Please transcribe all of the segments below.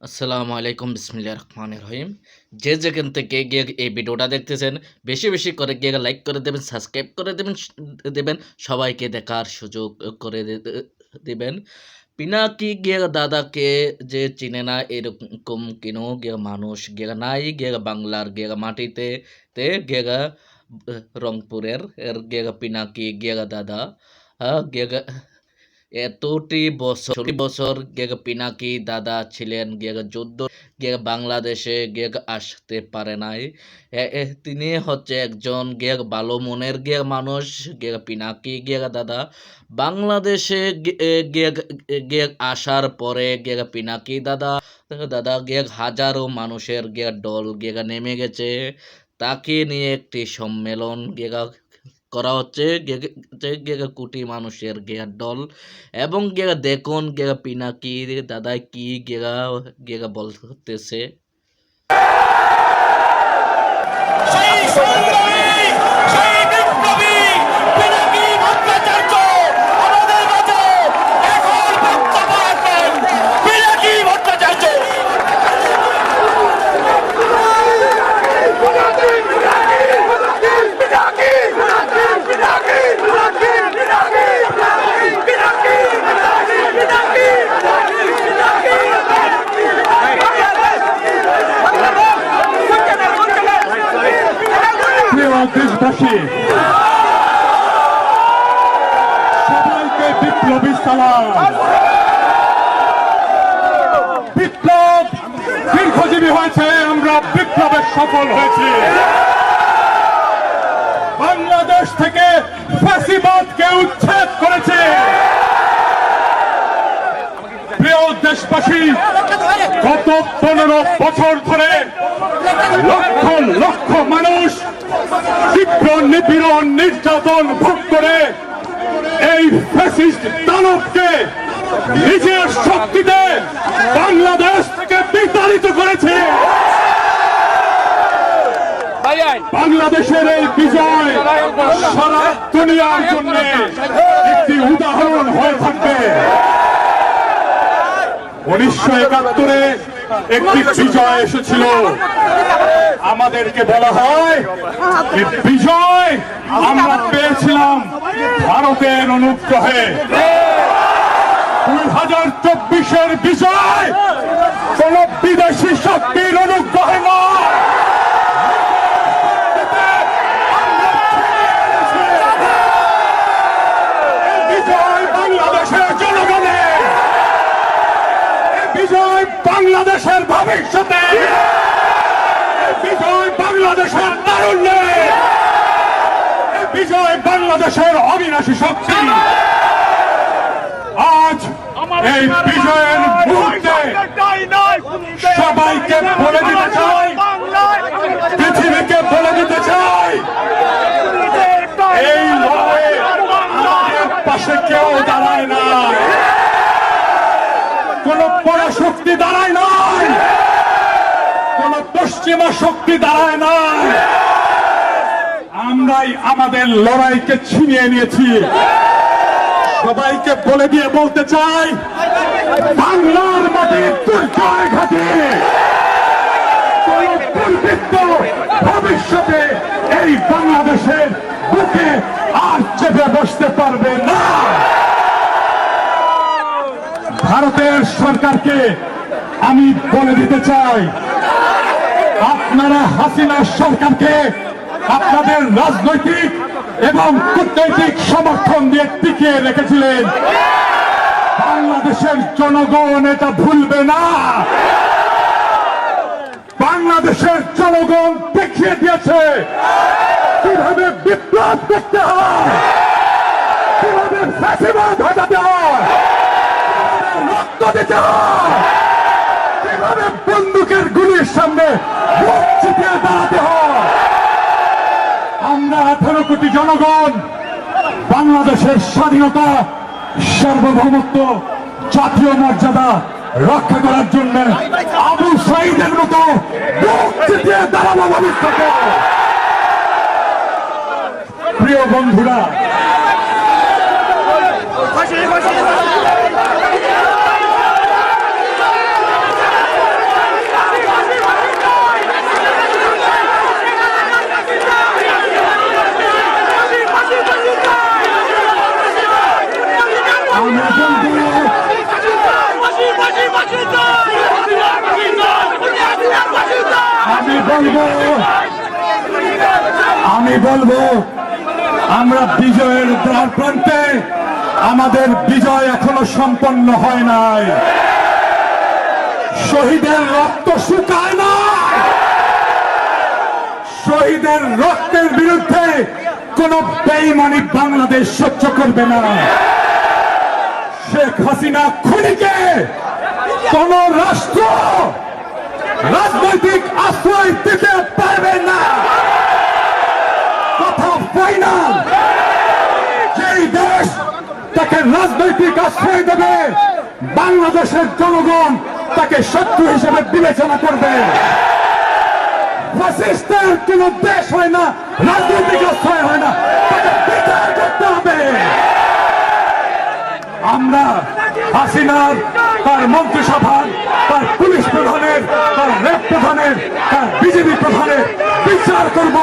আসসালামু আলাইকুম বিসমিল্লাহির রহমানির রহিম। যে যেখান থেকে গিয়ে এই ভিডিওটা দেখতেছেন বেশি বেশি করে গিয়ে লাইক করে দেবেন, সাবস্ক্রাইব করে দেবেন, সবাইকে দেখার সুযোগ করে দিবেন। পিনাকি গিয়ে দাদাকে যে চিনে না এরকম কেন গিয়ে মানুষ গিয়ে নাই গিয়ে বাংলার গিয়ে মাটিতে গিয়ে রংপুরের গিয়ে পিনাকি গিয়ে দাদা গিয়ে এতটি বছর পিনাকি দাদা ছিলেন যুদ্ধ বাংলাদেশে আসতে পারে নাই। তিনি হচ্ছে একজন ভালো মনের মানুষ। পিনাকি দাদা বাংলাদেশে আসার পরে পিনাকি দাদা দাদা হাজারো মানুষের দল নেমে গেছে। তাকে নিয়ে একটি সম্মেলন করা হচ্ছে কোটি মানুষের দল এবং দেখুন পিনাকি দাদা কি বলতেছে। দেশবাসী সবাইকে বিপ্লবী সালাম। বিপ্লব দীর্ঘজীবী হয়েছে, আমরা বিপ্লবে সফল হয়েছি। বাংলাদেশ থেকে ফ্যাসিবাদকে উচ্ছেদ করেছে। প্রিয় দেশবাসী, গত 15 বছর ধরে লক্ষ লক্ষ মানুষ তীব্র নিপীড়ন নির্যাতন ভোগ করে এই ফ্যাসিস্ট দানবকে নিজের শক্তিতে বাংলাদেশ থেকে বিতাড়িত করেছে। বাংলাদেশের এই বিজয় সারা দুনিয়ার জন্য একটি উদাহরণ হয়ে থাকবে। 1971-এ একটি বিজয় এসেছিল, আমাদেরকে বলা হয় এই বিজয় আমরা পেয়েছিলাম ভারতের অনুগ্রহে। 2024-এর বিজয় কোন বিদেশি শক্তির অনুগ্রহে নয়। বিজয় বাংলাদেশের জনগণের, বিজয় বাংলাদেশের ভবিষ্যতে, বিজয় বাংলাদেশের তারুণ্যে, বিজয় বাংলাদেশের অবিনাশী শক্তি। আজ এই বিজয়ের মুহূর্তে সবাইকে বলে দিতে চাই, পৃথিবীকে বলে দিতে চাই, এই লড়াইয়ে আমাদের পাশে কেউ দাঁড়ায় না, কোন পরাশক্তি দাঁড়ায় নাই, কোন পশ্চিমা শক্তি দাঁড়ায় নাই। আমরাই আমাদের লড়াইকে ছিনিয়ে নিয়েছি। সবাইকে বলে দিয়ে বলতে চাই, বাংলার মাটির দুর্জয় ঘাটে কোন দুর্বৃত্ত ভবিষ্যতে এই বাংলাদেশের বুকে আর চেপে বসতে পারবে না। ভারতের সরকারকে আমি বলে দিতে চাই, আপনারা হাসিনা সরকারকে আপনাদের রাজনৈতিক এবং কূটনৈতিক সমর্থন দিয়ে টিকিয়ে রেখেছিলেন। বাংলাদেশের জনগণ এটা ভুলবে না। বাংলাদেশের জনগণ দেখিয়ে দিয়েছে কিভাবে বিপ্লব করতে হয়, কিভাবে ফ্যাসিবাদ হটাতে হয়, রক্ত দিতে হয়, কিভাবে বন্দুকের গুলির সামনে মুখ চিপিয়ে দাঁড়াতে হয়। আমরা 18 কোটি জনগণ বাংলাদেশের স্বাধীনতা, সার্বভৌমত্ব, জাতীয় মর্যাদা রক্ষা করার জন্য আবু সাঈদের মতো মুখ চিপিয়ে দাঁড়াবো ভবিষ্যতে। প্রিয় বন্ধুরা, আমি বলবো আমরা বিজয়ের দ্বার প্রান্তে, আমাদের বিজয় এখনো সম্পন্ন হয় নাই। শহীদের রক্ত শুকায় না, শহীদের রক্তের বিরুদ্ধে কোন বেঈমানি বাংলাদেশ সহ্য করবে না। শেখ হাসিনা খুনিকে কোন রাষ্ট্র রাজনৈতিক আশ্রয় দিতে পারবে না। কথা ফাইনাল। যেই দেশ তাকে রাজনৈতিক আশ্রয় দেবে, বাংলাদেশের জনগণ তাকে শত্রু হিসেবে বিবেচনা করবে। ফ্যাসিস্টের কোন দেশ হয় না রাজনৈতিক আশ্রয় হয় না, তাকে বিচার করতে হবে। আমরা হাসিনার, তার মন্ত্রিসভার, তার পুলিশ প্রধানের, তার রেপ প্রধানের, তার বিজেপি প্রধানের বিচার করব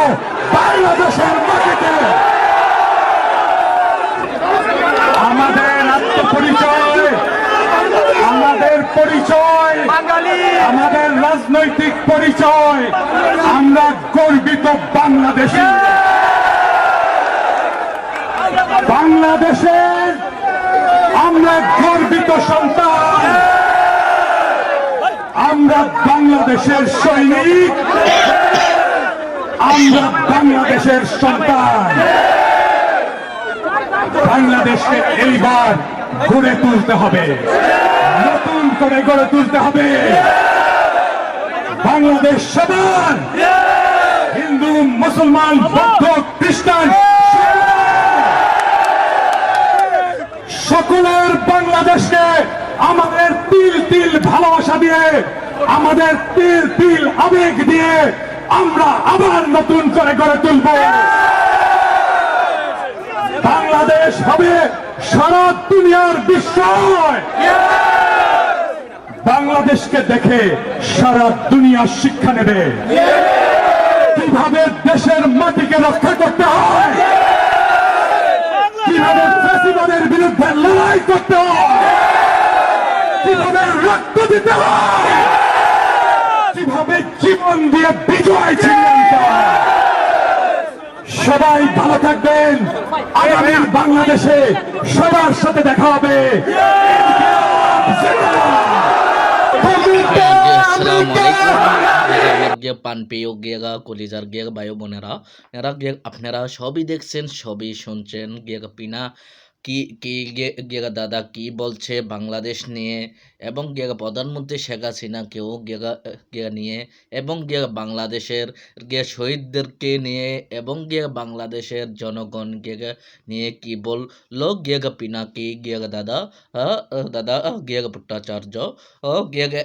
বাংলাদেশের মাটিতে। আমাদের আত্মপরিচয়, আমাদের পরিচয়, আমাদের রাজনৈতিক পরিচয়, আমরা গর্বিত বাংলাদেশী। বাংলাদেশের আমরা গর্বিত সন্তান, আমরা বাংলাদেশের সৈনিক, আমরা বাংলাদেশের সন্তান। বাংলাদেশকে এইবার গড়ে তুলতে হবে, নতুন করে গড়ে তুলতে হবে। বাংলাদেশ সবার, হিন্দু, মুসলমান, বৌদ্ধ, খ্রিস্টান সকলের বাংলাদেশকে আমাদের তিল তিল ভালোবাসা দিয়ে, আমাদের তিল তিল আবেগ দিয়ে আমরা আবার নতুন করে গড়ে তুলব। বাংলাদেশ হবে সারা দুনিয়ার বিস্ময়। বাংলাদেশকে দেখে সারা দুনিয়া শিক্ষা নেবে কিভাবে দেশের মাটিকে রক্ষা করতে হয়, কিভাবে ফ্যাসিবাদের বিরুদ্ধে লড়াই করতে হয়, কিভাবে রক্ত দিতে হয়, কিভাবে জীবন দিয়ে বিজয় ছিনিয়ে নিতে হয়। সবাই ভালো থাকবেন। আগামী বাংলাদেশে সবার সাথে দেখা হবে। পান পেয়ে গিয়েগা কলিজার গিয়ে বায়ু বোনেরা, এরা গিয়ে আপনারা সবই দেখছেন, সবই শুনছেন। গিয়েগা পিনা কি কি গিয়েগা দাদা কি বলছে বাংলাদেশ নিয়ে, এবং গিয়েগা প্রধানমন্ত্রী শেখ হাসিনাকেও গিয়েগা নিয়ে, এবং গিয়েগা বাংলাদেশের গিয়ে শহীদদেরকে নিয়ে, এবং গিয়েগা বাংলাদেশের জনগণ গিয়েগা নিয়ে কি বললো গিয়েগা পিনা কি গিয়েগা দাদা দাদা গিয়েগা ভট্টাচার্য গিয়েগা,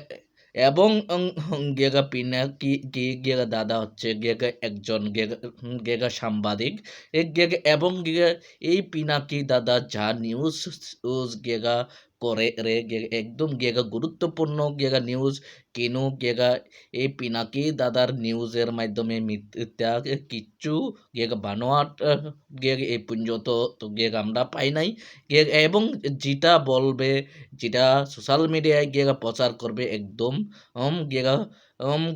এবং গেগা পিনা কি গেগা দাদা হচ্ছে গেগা একজন গেগা সাংবাদিক এবং গেগা এই পিনাকি দাদা যা নিউজ গেগা করে রে একদম গেগা গুরুত্বপূর্ণ গেগা নিউজ কেন গেগা এই পিনাকি দাদার নিউজের মাধ্যমে মিথ্যা কিচ্ছু গেগা বানোয়াট গেগা এই পর্যন্ত তো গেগা আমরা পাই নাই এবং যেটা বলবে, যেটা সোশ্যাল মিডিয়ায় গেগা প্রচার করবে একদম গেগা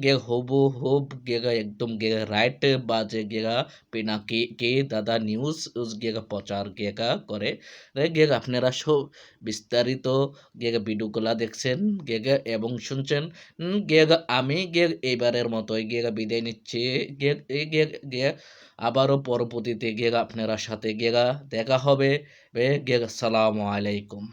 গেগা হবু হুব গেগা একদম গেগা রাইট বাজে গেগা পিনাকি কে দাদা নিউজ গেগা প্রচার গেগা করে গেগা আপনারা সব বিস্তারিত গেগা ভিডিওগুলা দেখছেন গেগা এবং শুনছেন গেগা আমি এইবারের মতোই গেগা বিদায় নিচ্ছি গেগা আবারও পরবর্তীতে গেগা আপনারা সাথে গেগা দেখা হবে গেগা আসসালামু আলাইকুম।